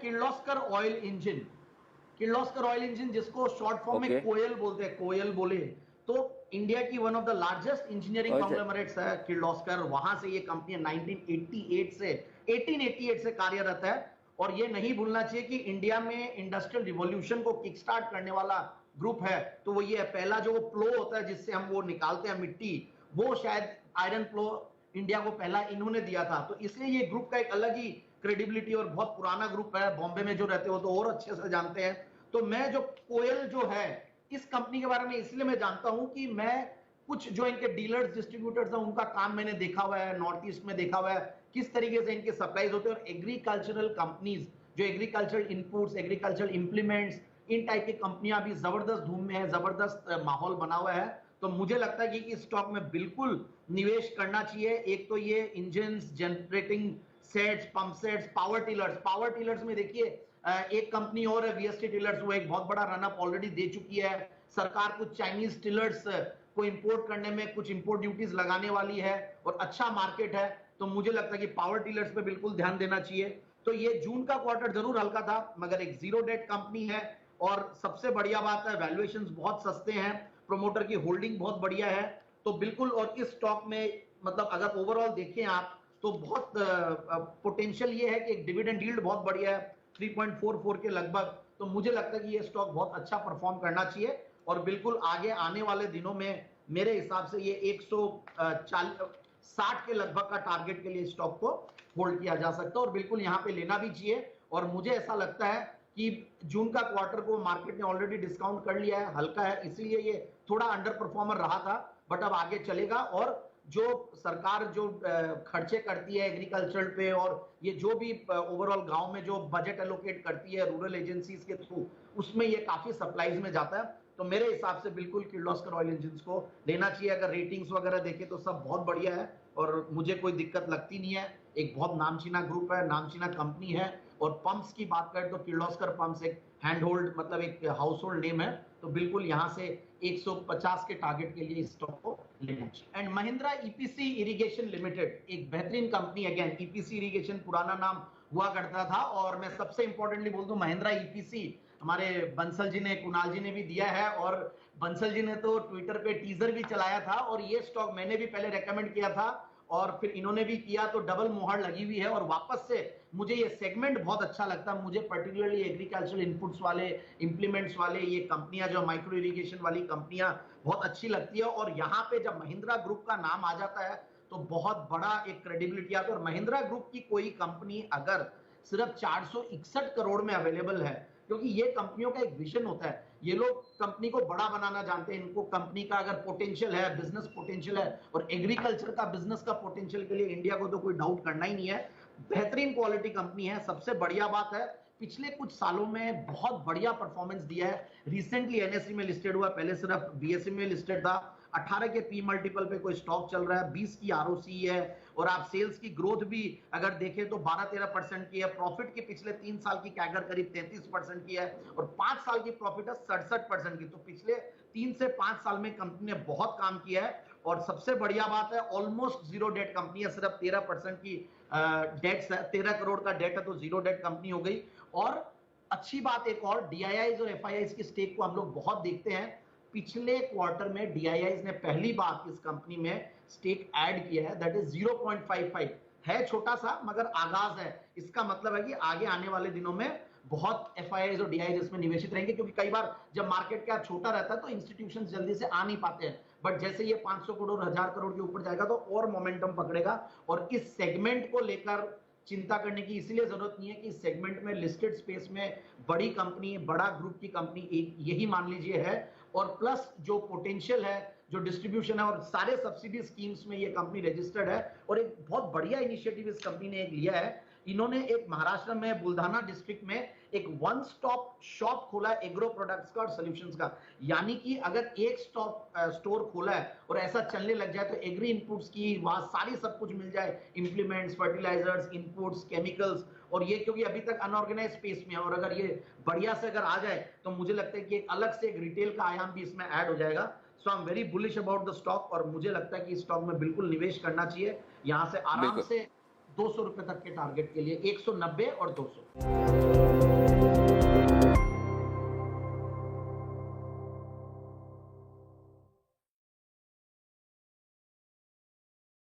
Kirloskar oil engine, Kirloskar oil engine जिसको short form में कोयल बोलते हैं, कोयल बोले तो इंडिया की one of the largest engineering conglomerates है किर्लोस्कर। वहां से ये कंपनी 1888 से कार्यरत है। और ये नहीं भूलना चाहिए कि इंडिया में इंडस्ट्रियल रिवॉल्यूशन को किक स्टार्ट करने वाला ग्रुप है तो वो ये पहला जो प्लो होता है जिससे हम वो निकालते हैं मिट्टी, वो शायद आयरन प्लो इंडिया को पहला इन्होंने दिया था। तो इसलिए ये ग्रुप का एक अलग ही क्रेडिबिलिटी और बहुत पुराना ग्रुप है। बॉम्बे में जो रहते हो तो और अच्छे से जानते हैं। तो मैं जो कोयल जो है इस कंपनी के बारे में इसलिए मैं जानता हूं कि मैं कुछ जो इनके डीलर्स डिस्ट्रीब्यूटर्स हैं उनका काम मैंने देखा हुआ है, नॉर्थ ईस्ट में देखा हुआ है किस तरीके से इनके सप्लाईज होते हैं। और एग्रीकल्चरल कंपनीज जो एग्रीकल्चरल इनपुट्स, एग्रीकल्चरल इंप्लीमेंट्स, इन टाइप की कंपनियां भी जबरदस्त धूम में है, जबरदस्त माहौल बना हुआ है। तो मुझे लगता है कि इस स्टॉक में बिल्कुल निवेश करना चाहिए। एक तो ये engine, generating sets, pump sets, power tillers में देखिए एक कंपनी और है वीएसटी टिलर्स, वो एक बहुत बड़ा रनअप ऑलरेडी दे चुकी है। सरकार कुछ चाइनीज टिलर्स को इंपोर्ट करने में कुछ इंपोर्ट ड्यूटीज लगाने वाली है और अच्छा मार्केट है। तो मुझे लगता है कि पावर टिलर्स पे बिल्कुल ध्यान देना चाहिए। तो ये जून का क्वार्टर जरूर हल्का था मगर एक जीरो डेट कंपनी है और सबसे बढ़िया बात है वैल्यूएशंस बहुत सस्ते हैं, प्रमोटर की होल्डिंग बहुत बढ़िया है। तो बिल्कुल, और इस स्टॉक में मतलब अगर ओवरऑल देखें आप तो बहुत पोटेंशियल ये है कि एक डिविडेंड यील्ड बहुत बढ़िया है 3.44 के लगभग। तो मुझे लगता है कि ये स्टॉक बहुत अच्छा परफॉर्म करना चाहिए और बिल्कुल आगे आने वाले दिनों में मेरे हिसाब से ये 160 के लगभग का टारगेट के लिए स्टॉक को होल्ड किया जा सकता है और बिल्कुल यहां पे लेना भी चाहिए। और मुझे ऐसा लगता है कि जून का क्वार्टर को मार्केट ने ऑलरेडी डिस्काउंट कर लिया है, हल्का है, इसीलिए ये थोड़ा अंडर परफॉर्मर रहा था बट अब आगे चलेगा। और जो सरकार जो खर्चे करती है एग्रीकल्चर पे और ये जो भी ओवरऑल गांव में जो बजट एलोकेट करती है रूरल एजेंसीज के थ्रू, उसमें ये काफी सप्लाईज में जाता है। तो मेरे हिसाब से बिल्कुल किर्लोस्कर ऑयल इंजन्स को लेना चाहिए। अगर रेटिंग्स वगैरह देखें तो सब बहुत बढ़िया है और मुझे कोई दिक्कत लगती नहीं है। एक बहुत नामचीना ग्रुप है, नामचीना कंपनी है। और पंप्स की बात करें तो किर्लोस्कर पंप्स एक हैंड होल्ड मतलब एक हाउस होल्ड नेम है। तो बिल्कुल यहां से 150 के टारगेट के लिए इस स्टॉक को लेना चाहिए। And Mahindra EPC irrigation limited एक बेहतरीन कंपनी, अगेन ईपीसी इरिगेशन पुराना नाम हुआ करता था। और मैं सबसे इंपॉर्टेंटली बोल दूं महिंद्रा ईपीसी हमारे बंसल जी ने, कुणाल जी ने भी दिया है और बंसल जी ने तो ट्विटर पे टीजर भी चलाया था और ये स्टॉक मैंने भी पहले रेकमेंड किया था और फिर इन्होंने भी किया तो डबल मोहर लगी हुई है। और वापस से मुझे ये सेगमेंट बहुत अच्छा लगता है। मुझे पर्टिकुलरली एग्रीकल्चरल इनपुट्स वाले, इंप्लीमेंट्स वाले ये कंपनियां जो माइक्रो इरिगेशन वाली कंपनियां बहुत अच्छी लगती है। और यहाँ पे जब महिंद्रा ग्रुप का नाम आ जाता है तो बहुत बड़ा एक क्रेडिबिलिटी आता है। और महिंद्रा ग्रुप की कोई कंपनी अगर सिर्फ 461 करोड़ में अवेलेबल है, क्योंकि ये कंपनियों का एक विजन होता है, ये लोग कंपनी को बड़ा बनाना जानते हैं। इनको कंपनी का अगर पोटेंशियल है, बिजनेस पोटेंशियल है और एग्रीकल्चर का बिजनेस का पोटेंशियल के लिए इंडिया को तो कोई डाउट करना ही नहीं है। बेहतरीन क्वालिटी कंपनी है। सबसे बढ़िया बात है पिछले कुछ सालों में बहुत बढ़िया परफॉर्मेंस दिया है। रिसेंटली एनएसई में लिस्टेड हुआ, पहले सिर्फ बीएसई में लिस्टेड था। 18 के पी मल्टीपल पे कोई स्टॉक चल रहा है, 20 की आरओसी है और आप सेल्स की ग्रोथ भी अगर देखें तो 12-13% की है। प्रॉफिट की पिछले 3 साल की कैगर करीब 33% की है और 5 साल की प्रॉफिट है 67% की। तो पिछले 3 से 5 साल में कंपनी ने बहुत काम किया है। और सबसे बढ़िया बात है ऑलमोस्ट जीरो डेट कंपनी है, सिर्फ 13% की डेट्स है, 13 करोड़ का डेट है तो जीरो डेट कंपनी हो गई। और अच्छी बात एक और, डीआईआईज और एफआईआईज की स्टेक को हम लोग बहुत देखते हैं। पिछले क्वार्टर में डीआईआईज ने पहली बार इस कंपनी में स्टेक ऐड किया है, दैट इज 0.55 है, छोटा सा मगर आगाज है। इसका मतलब है कि आगे आने वाले दिनों में बहुत एफआईआईज और डीआईआईज इसमें निवेशित रहेंगे, क्योंकि कई बार जब मार्केट क्या छोटा रहता है तो इंस्टीट्यूशन जल्दी से आ नहीं पाते हैं। बट जैसे ये 500 करोड़ 1000 करोड़ के ऊपर जाएगा तो और मोमेंटम पकड़ेगा। और इस सेगमेंट को लेकर चिंता करने की इसलिए जरूरत नहीं है कि इस सेगमेंट में लिस्टेड स्पेस में बड़ी कंपनी, बड़ा ग्रुप की कंपनी एक यही मान लीजिए है। और प्लस जो पोटेंशियल है, जो डिस्ट्रीब्यूशन है और सारे सब्सिडी स्कीम्स में ये कंपनी रजिस्टर्ड है। और एक बहुत बढ़िया इनिशिएटिव इस कंपनी ने एक लिया है। इन्होंने एक महाराष्ट्र में बुल्धाना डिस्ट्रिक्ट में एक वन स्टॉप शॉप खोला एग्रो प्रोडक्ट्स का और सॉल्यूशंस का। यानी कि अगर एक स्टोर खोला है और ऐसा चलने लग जाए तो एग्री इनपुट्स की वहां सारी सब कुछ मिल जाए, इंप्लीमेंट्स, फर्टिलाइजर्स, इनपुट्स, केमिकल्स। और ये क्योंकि अभी तक अनऑर्गेनाइज स्पेस में है और अगर ये बढ़िया से अगर आ जाए तो मुझे लगता है कि एक अलग से एक रिटेल का आयाम भी इसमें ऐड हो जाएगा। So I am very bullish about the stock और मुझे लगता है कि इस स्टॉक में बिल्कुल निवेश करना चाहिए। यहां से आराम से 200 रुपए तक के टारगेट के लिए 190 और 200।